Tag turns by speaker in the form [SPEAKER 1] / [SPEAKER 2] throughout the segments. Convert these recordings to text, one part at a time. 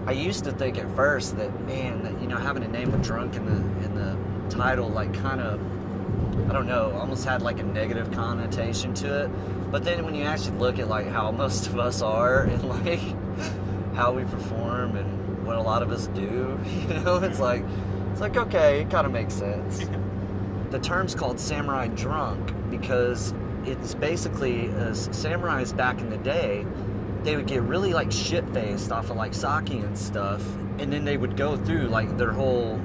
[SPEAKER 1] I used to think at first that, man, that, you know, having a name with drunk in the title, like, kind of, I don't know, almost had like a negative connotation to it. But then when you actually look at like how most of us are and like how we perform and what a lot of us do, you know, it's like okay, it kind of makes sense. The term's called samurai drunk because it's basically samurais back in the day, they would get really like shit-faced off of like sake and stuff, and then they would go through like their whole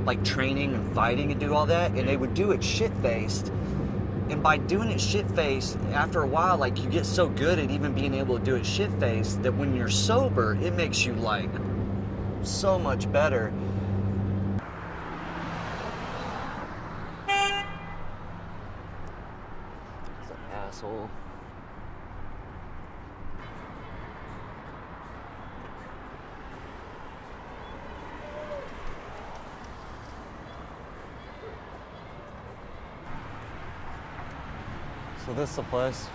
[SPEAKER 1] like training and fighting and do all that, and they would do it shit-faced. And by doing it shit-faced, after a while, like, you get so good at even being able to do it shit-faced that when you're sober, it makes you like so much better. He's an asshole. So this is the place.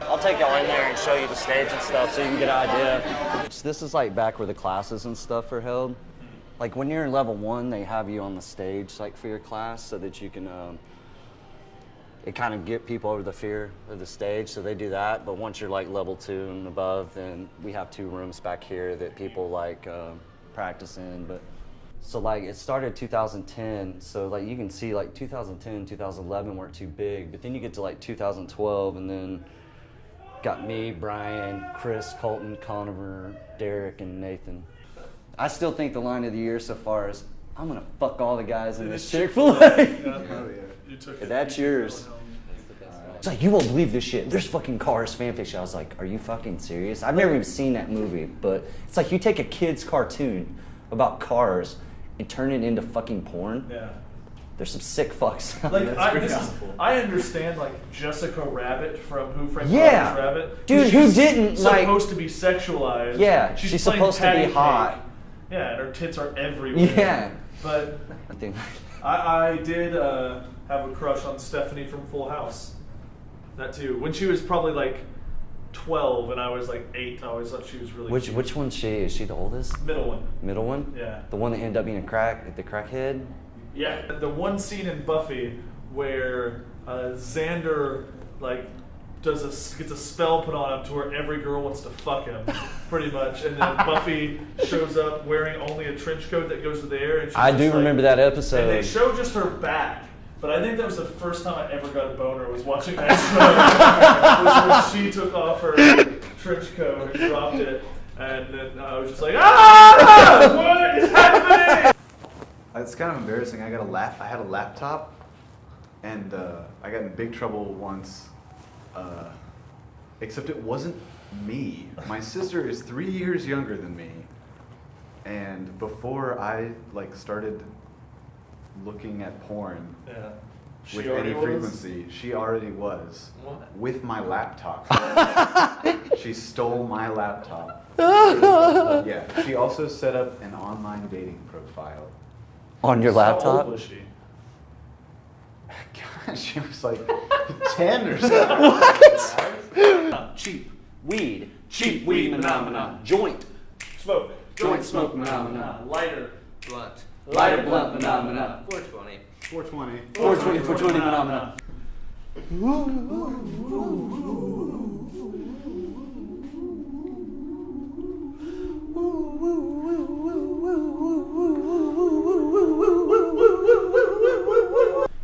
[SPEAKER 1] I'll take y'all in there and show you the stage and stuff so you can get an idea. So this is like back where the classes and stuff are held. Like when you're in level 1, they have you on the stage like for your class so that you can, it kind of get people over the fear of the stage, so they do that. But once you're like level 2 and above, then we have 2 rooms back here that people like practice in. But so like it started 2010, so like you can see like 2010, 2011 weren't too big, but then you get to like 2012 and then got me, Brian, Chris, Colton, Conover, Derek, and Nathan. I still think the line of the year so far is, I'm gonna fuck all the guys in this Chick-fil-A. That's yours. It's like, you won't believe this shit. There's fucking Cars fan fiction. I was like, are you fucking serious? I've never even seen that movie, but it's like you take a kid's cartoon about cars and turn it into fucking porn. Yeah. There's some sick fucks.
[SPEAKER 2] Like I understand like Jessica Rabbit from Who Framed Roger Rabbit.
[SPEAKER 1] Dude, who didn't like
[SPEAKER 2] supposed to be sexualized.
[SPEAKER 1] Yeah, she's supposed to be hot.
[SPEAKER 2] Yeah, and her tits are everywhere.
[SPEAKER 1] Yeah.
[SPEAKER 2] But I did have a crush on Stephanie from Full House. That too. When she was probably like 12 and I was like 8, I always thought she was really cute.
[SPEAKER 1] Which one's she? Is she the oldest?
[SPEAKER 2] Middle one.
[SPEAKER 1] Middle one?
[SPEAKER 2] Yeah.
[SPEAKER 1] The one that ended up being the crackhead?
[SPEAKER 2] Yeah. The one scene in Buffy where Xander like gets a spell put on him to where every girl wants to fuck him, pretty much. And then Buffy shows up wearing only a trench coat that goes to the air. And
[SPEAKER 1] I do remember that episode.
[SPEAKER 2] And they show just her back. But I think that was the first time I ever got a boner was watching that show. Was when she took off her trench coat and dropped it, and then I was just like, ah! What is happening?
[SPEAKER 3] It's kind of embarrassing. I had a laptop, and I got in big trouble once. Except it wasn't me. My sister is 3 years younger than me, and before I like started looking at porn with any frequency, she already was. What? With my laptop. She stole my laptop. Yeah, she also set up an online dating profile.
[SPEAKER 1] On your laptop?
[SPEAKER 2] How old was she?
[SPEAKER 3] God, she was like 10 or something.
[SPEAKER 1] What? Cheap weed. Cheap weed phenomena. Joint.
[SPEAKER 2] Smoke.
[SPEAKER 1] Joint smoke phenomena.
[SPEAKER 2] Lighter.
[SPEAKER 4] Blunt.
[SPEAKER 1] Lighter blunt phenomena.
[SPEAKER 4] 420.
[SPEAKER 3] 420.
[SPEAKER 1] 420 phenomena.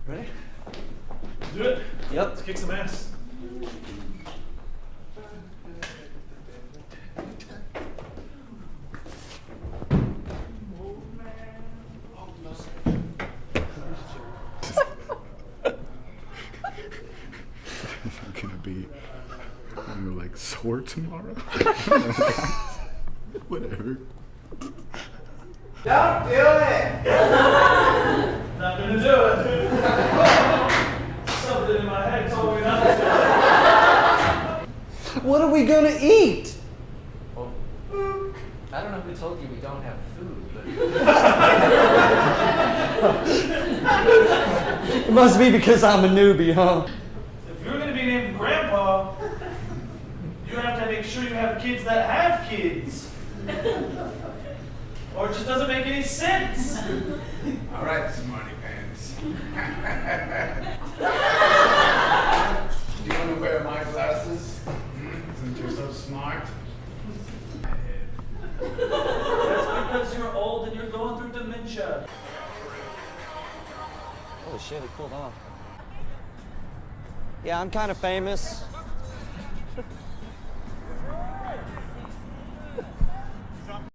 [SPEAKER 2] Ready? Do it.
[SPEAKER 1] Yep.
[SPEAKER 2] Let's kick some ass.
[SPEAKER 3] I'm gonna be like sore tomorrow. Whatever.
[SPEAKER 4] Don't do it!
[SPEAKER 2] Not gonna do it. Something in my head told me not to do it.
[SPEAKER 1] What are we gonna eat?
[SPEAKER 4] Well, I don't know who told you we don't have food, but
[SPEAKER 1] It must be because I'm a newbie, huh?
[SPEAKER 2] If you're gonna be named Grandpa, you have to to make sure you have kids that have kids. Or it just doesn't make any sense.
[SPEAKER 5] All right, smarty pants. Do you want to wear my glasses? Since you're so smart.
[SPEAKER 2] That's because you're old and you're going through dementia.
[SPEAKER 1] Holy shit, it cooled off. Yeah, I'm kind of famous.